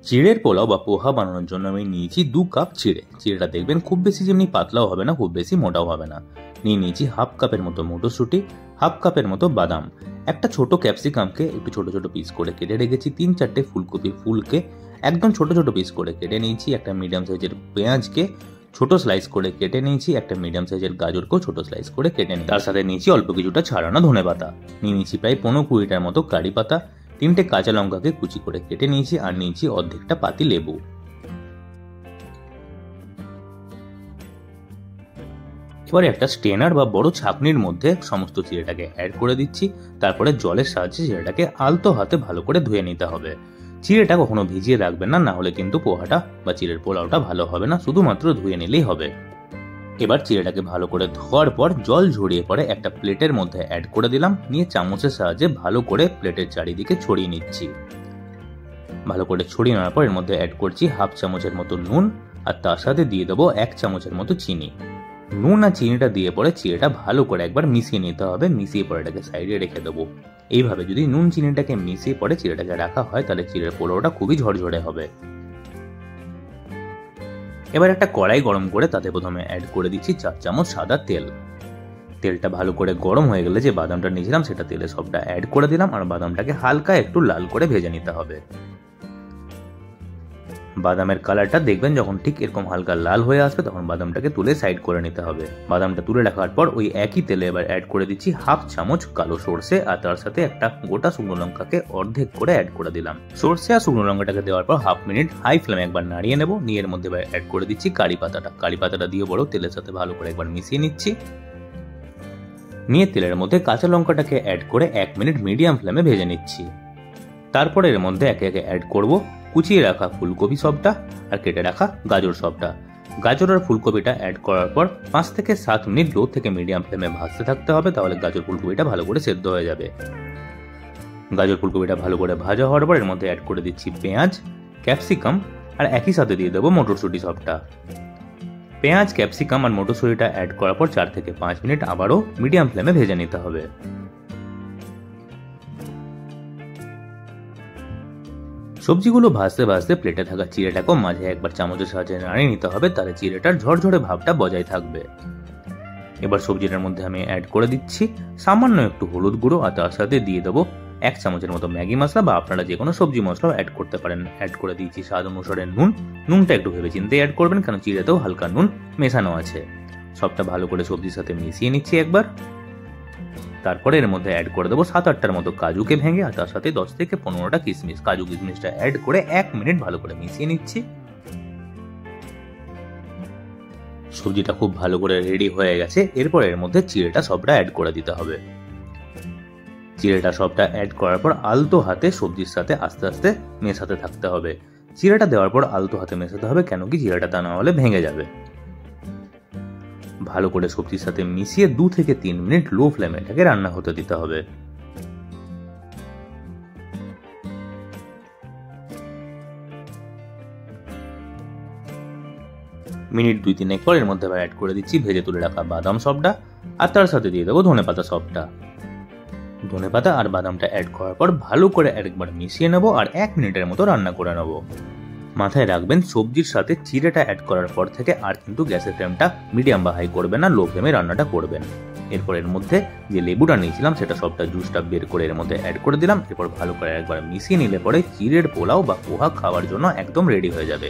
চিড়ের পোলাও বা পোহা বানানোর জন্য আমি নিয়েছি 2 কাপ চিড়ে। চিড়েটা দেখবেন খুব বেশি যেমনি পাতলাও হবে না, খুব বেশি মোটাও হবে না। নিয়েছি হাফ কাপের মতো মটরশুঁটি, হাফ কাপের মতো বাদাম, একটা ছোট ক্যাপসিকামকে একটু ছোট ছোট পিস করে কেটে রেখেছি, 3-4টে ফুলকপি ফুলকে একদম ছোট ছোট পিস করে কেটে নিয়েছি, একটা মিডিয়াম সাইজের পেঁয়াজকে ছোট স্লাইস করে কেটে নিয়েছি, একটা মিডিয়াম সাইজের গাজরকেও ছোট স্লাইস করে কেটে নিয়েছি। তার সাথে নিয়েছি অল্প কিছুটা ছাড়ানো ধনে পাতা, নিয়েছি প্রায় 15-20টার মতো কারি পাতা, 3টে কাঁচা লঙ্কাকে কুচি করে কেটে নিয়েছি, আর নিয়েছি অর্ধেকটা পাতি লেবু। এবারে একটা স্ট্রেনার বা বড় ছাঁকনির মধ্যে সমস্ত চিড়েটাকে অ্যাড করে দিচ্ছি। তারপরে জলের সাহায্যে চিড়েটাকে আলতো হাতে ভালো করে ধুয়ে নিতে হবে। চিড়েটা কখনো ভিজিয়ে রাখবেন না, হলে কিন্তু পোহাটা বা চিড়ের পোলাওটা ভালো হবে না, শুধুমাত্র ধুয়ে নিলেই হবে। এবার চিড়েটাকে ভালো করে ধোয়ার পর জল ঝরিয়ে পরে একটা প্লেটের মধ্যে অ্যাড করে দিলাম, নিয়ে চামচের সাহায্যে ভালো করে প্লেটের চারিদিকে ছড়িয়ে নিচ্ছি। ভালো করে ছড়িয়ে নেওয়ার পর এর মধ্যে অ্যাড করছি হাফ চামচের মতো নুন, আর তার সাথে দিয়ে দেবো 1 চামচের মতো চিনি। নুন আর চিনিটা দিয়ে পরে চিড়েটা ভালো করে একবার মিশিয়ে নিতে হবে, মিশিয়ে পরে এটাকে সাইডে রেখে দেবো। এইভাবে যদি নুন চিনিটাকে মিশিয়ে পরে চিড়েটাকে রাখা হয় তাহলে চিড়ের পোলাওটা খুবই ঝরঝরে হবে। এবার একটা কড়াই গরম করে তাতে প্রথমে অ্যাড করে দিচ্ছি 4 চামচ সাদা তেল। তেলটা ভালো করে গরম হয়ে গেলে যে বাদামটা নিয়েছিলাম সেটা তেলে সবটা অ্যাড করে দিলাম, আর বাদামটাকে হালকা একটু লাল করে ভেজে নিতে হবে। বাদামের কালারটা দেখবেন যখন ঠিক এরকম হালকা লাল হয়ে আসবে তখন বাদামটাকে তুলে সাইড করে নিতে হবে। বাদামটা তুলে রাখার পর ওই একই তেলে এবার অ্যাড করে দিচ্ছি হাফ চামচ কালো সর্ষে, আর তার সাথে একটা গোটা শুকনো লঙ্কাকে অর্ধেক করে অ্যাড করে দিলাম। সর্ষে আর শুকনো লঙ্কাটাকে দেওয়ার পর হাফ মিনিট হাই ফ্লেমে একবার নাড়িয়ে নেব, নিয়ে এর মধ্যে এবার অ্যাড করে দিচ্ছি কারি পাতাটা। কারি পাতাটা দিয়ে বড় তেলের সাথে ভালো করে একবার মিশিয়ে নিচ্ছি, নিয়ে তেলের মধ্যে কাঁচা লঙ্কাটাকে অ্যাড করে 1 মিনিট মিডিয়াম ফ্লেমে ভেজে নিচ্ছি। তারপরে এর মধ্যে একে একে অ্যাড করব কুচিয়ে রাখা ফুলকপি সবটা আর কেটে রাখা গাজর সবটা। গাজর আর ফুলকপিটা অ্যাড করার পর 5 থেকে 7 মিনিট লো থেকে মিডিয়াম ফ্লেমে ভাজতে থাকতে হবে, তাহলে গাজর ফুলকপিটা ভালো করে সেদ্ধ হয়ে যাবে। গাজর ফুলকপিটা ভালো করে ভাজা হওয়ার পর এর মধ্যে অ্যাড করে দিচ্ছি পেঁয়াজ, ক্যাপসিকাম, আর একই সাথে দিয়ে দেবো মটরশুঁটি সবটা। পেঁয়াজ, ক্যাপসিকাম আর মটরশুঁটিটা অ্যাড করার পর 4 থেকে 5 মিনিট আবারও মিডিয়াম ফ্লেমে ভেজে নিতে হবে। সবজিগুলো ভাজতে ভাজতে প্লেটে থাকা চিড়েটাকেও মাঝে একবার চামচের সাহায্যে নাড়িয়ে নিতে হবে, তাহলে চিড়েটার ঝরঝরে ভাবটা বজায় থাকবে। এবার সবজিটার মধ্যে আমি অ্যাড করে দিচ্ছি সামান্য একটু হলুদ গুঁড়ো, আর তার সাথে দিয়ে দেবো 1 চামচের মতো ম্যাগি মশলা, বা আপনারা যে কোনো সবজি মশলাও অ্যাড করতে পারেন। অ্যাড করে দিচ্ছি স্বাদ অনুসারে নুন। নুনটা একটু ভেবে চিন্তে অ্যাড করবেন, কারণ চিড়েতেও হালকা নুন মেশানো আছে। সবটা ভালো করে সবজির সাথে মিশিয়ে নিচ্ছি একবার। তারপরে এর মধ্যে অ্যাড করে দেবো 7-8টার মতো কাজুকে ভেঙে, আর তার সাথে 10 থেকে 15টা কিশমিশ। কাজু কিশমিশটা অ্যাড করে 1 মিনিট ভালো করে মিশিয়ে নিচ্ছি। সবজিটা খুব ভালো করে রেডি হয়ে গেছে। এরপর এর মধ্যে চিড়েটা সবটা অ্যাড করে দিতে হবে। চিড়েটা সবটা অ্যাড করার পর আলতো হাতে সবজির সাথে আস্তে আস্তে মেশাতে থাকতে হবে। চিড়েটা দেওয়ার পর আলতো হাতে মেশাতে হবে, কেন কি চিড়েটা তা না হলে ভেঙে যাবে। ভালো করে সবজির সাথে মিশিয়ে 2 থেকে 3 মিনিট লো ফ্লেমে এটাকে রান্না হতে দিতে হবে। মিনিট 2-3 পর এর মধ্যে আবার অ্যাড করে দিচ্ছি ভেজে তুলে রাখা বাদাম সবটা, আর তার সাথে দিয়ে দেবো ধনেপাতা সবটা। ধনেপাতা আর বাদামটা অ্যাড করার পর ভালো করে আরেকবার মিশিয়ে নেব, আর 1 মিনিটের মতো রান্না করে নেব। মাথায় রাখবেন সবজির সাথে চিড়েটা অ্যাড করার পর থেকে আর কিন্তু গ্যাসের ফ্লেমটা মিডিয়াম বা হাই করবেন না, লো ফ্লেমে রান্নাটা করবেন। এরপর এর মধ্যে যে লেবুটা নিয়েছিলাম সেটা সবটা জুসটা বের করে এর মধ্যে অ্যাড করে দিলাম। এরপর ভালো করে একবার মিশিয়ে নিলে পরে চিড়ের পোলাও বা পোহা খাওয়ার জন্য একদম রেডি হয়ে যাবে।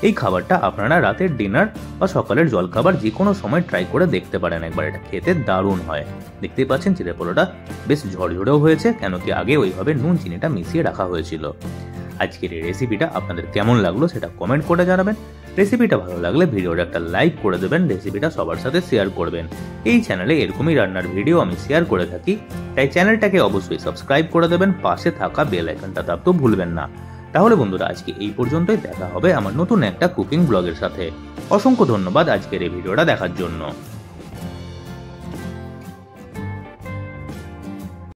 এই খাবারটা আপনারা রাতের ডিনার বা সকালের জলখাবার যে কোনো সময় ট্রাই করে দেখতে পারেন একবার, এটা খেতে দারুণ হয়। দেখতেই পাচ্ছেন চিড়ের পোলাওটা বেশ ঝরঝরেও হয়েছে, কেন কি আগে ওইভাবে নুন চিনিটা মিশিয়ে রাখা হয়েছিল। আজকের এই রেসিপিটা আপনাদের কেমন লাগলো সেটা কমেন্ট করে জানাবেন। রেসিপিটা ভালো লাগলে ভিডিওটা একটা লাইক করে দেবেন, রেসিপিটা সবার সাথে শেয়ার করবেন। এই চ্যানেলে এরকমই রান্নার ভিডিও আমি শেয়ার করে থাকি, তাই চ্যানেলটাকে অবশ্যই সাবস্ক্রাইব করে দেবেন, পাশে থাকা বেল আইকনটা দাবতেও ভুলবেন না। তাহলে বন্ধুরা আজকে এই পর্যন্তই, দেখা হবে আমার নতুন একটা কুকিং ব্লগের সাথে। অসংখ্য ধন্যবাদ আজকের এই ভিডিওটা দেখার জন্য।